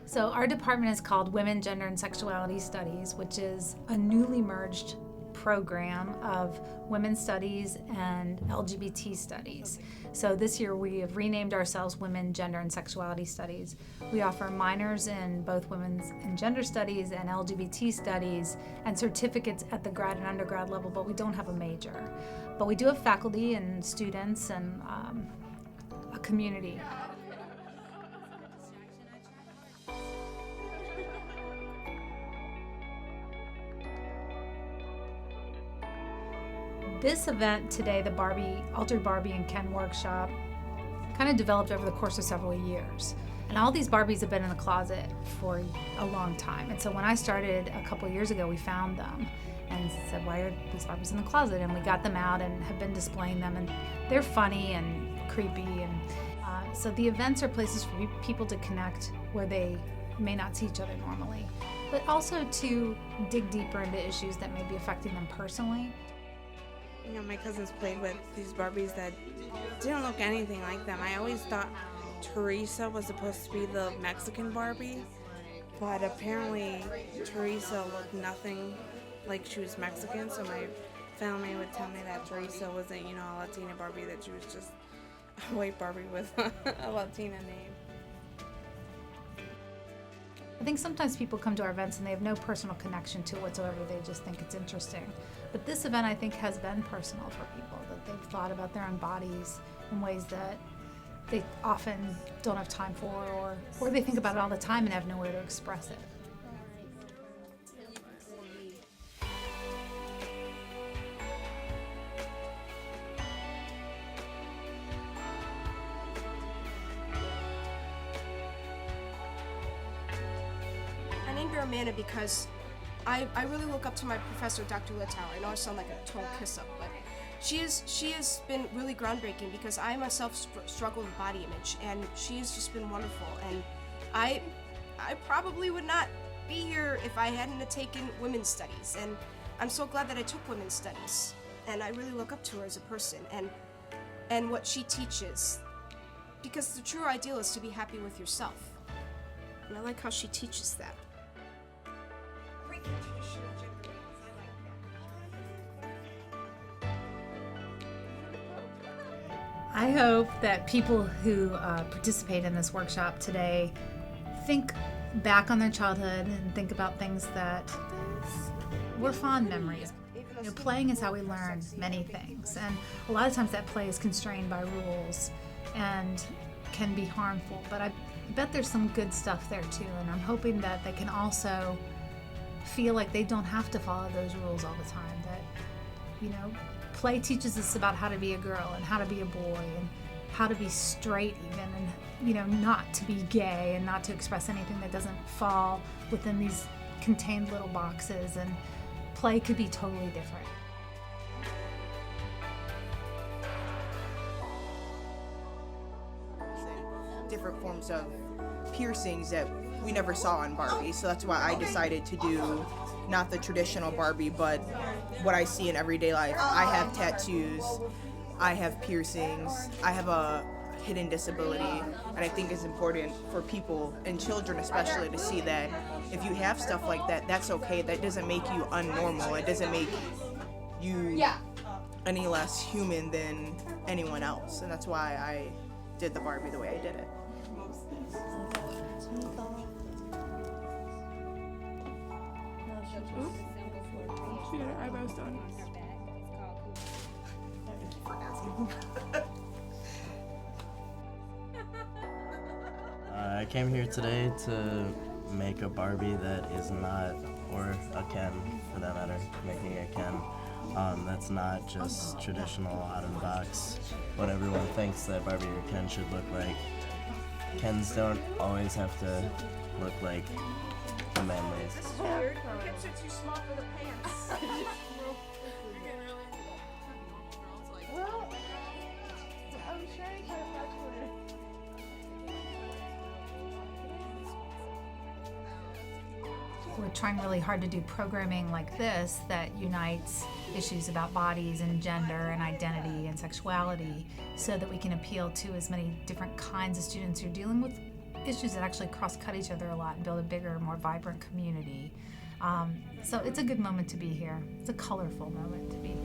So our department is called Women, Gender, and Sexuality Studies, which is a newly merged program of women's studies and LGBT studies. So this year we have renamed ourselves Women, Gender, and Sexuality Studies. We offer minors in both women's and gender studies and LGBT studies and certificates at the grad and undergrad level, but we don't have a major. But we do have faculty and students and a community. This event today, the Altered Barbie and Ken Workshop, kind of developed over the course of several years. And all these Barbies have been in the closet for a long time. And so when I started a couple of years ago, we found them and said, why are these Barbies in the closet? And we got them out and have been displaying them. And they're funny and creepy. And so the events are places for people to connect where they may not see each other normally, but also to dig deeper into issues that may be affecting them personally. You know, my cousins played with these Barbies that didn't look anything like them. I always thought Teresa was supposed to be the Mexican Barbie, but apparently Teresa looked nothing like she was Mexican, so my family would tell me that Teresa wasn't, a Latina Barbie, that she was just a white Barbie with a Latina name. I think sometimes people come to our events and they have no personal connection to it whatsoever. They just think it's interesting. But this event, I think, has been personal for people, that they've thought about their own bodies in ways that they often don't have time for, or they think about it all the time and have nowhere to express it. I named her Amanda because I really look up to my professor, Dr. Littauer. I know I sound like a total kiss-up, but she has been really groundbreaking because I myself struggle with body image, and she has just been wonderful. And I probably would not be here if I hadn't have taken women's studies, and I'm so glad that I took women's studies. And I really look up to her as a person and what she teaches, because the true ideal is to be happy with yourself. And I like how she teaches that. I hope that people who participate in this workshop today think back on their childhood and think about things that were fond memories. Playing is how we learn many things, and a lot of times that play is constrained by rules and can be harmful, but I bet there's some good stuff there too, and I'm hoping that they can also feel like they don't have to follow those rules all the time, that play teaches us about how to be a girl and how to be a boy and how to be straight even, and not to be gay and not to express anything that doesn't fall within these contained little boxes, and play could be totally different. Different forms of piercings that we never saw on Barbie, so that's why I decided to do not the traditional Barbie, but what I see in everyday life. I have tattoos, I have piercings, I have a hidden disability, and I think it's important for people, and children especially, to see that if you have stuff like that, that's okay. That doesn't make you unnormal. It doesn't make you any less human than anyone else, and that's why I did the Barbie the way I did it. She got her eyebrows done. I came here today to make a Barbie that is not, or a Ken for that matter, making a Ken that's not just traditional out of the box, what everyone thinks that Barbie or Ken should look like. Kens don't always have to look like a man waist. Weird. The hips are too small for the pants. Well, I'm trying to touch with We're trying really hard to do programming like this that unites issues about bodies and gender and identity and sexuality, so that we can appeal to as many different kinds of students who are dealing with issues that actually cross-cut each other a lot and build a bigger, more vibrant community. So it's a good moment to be here. It's a colorful moment to be here.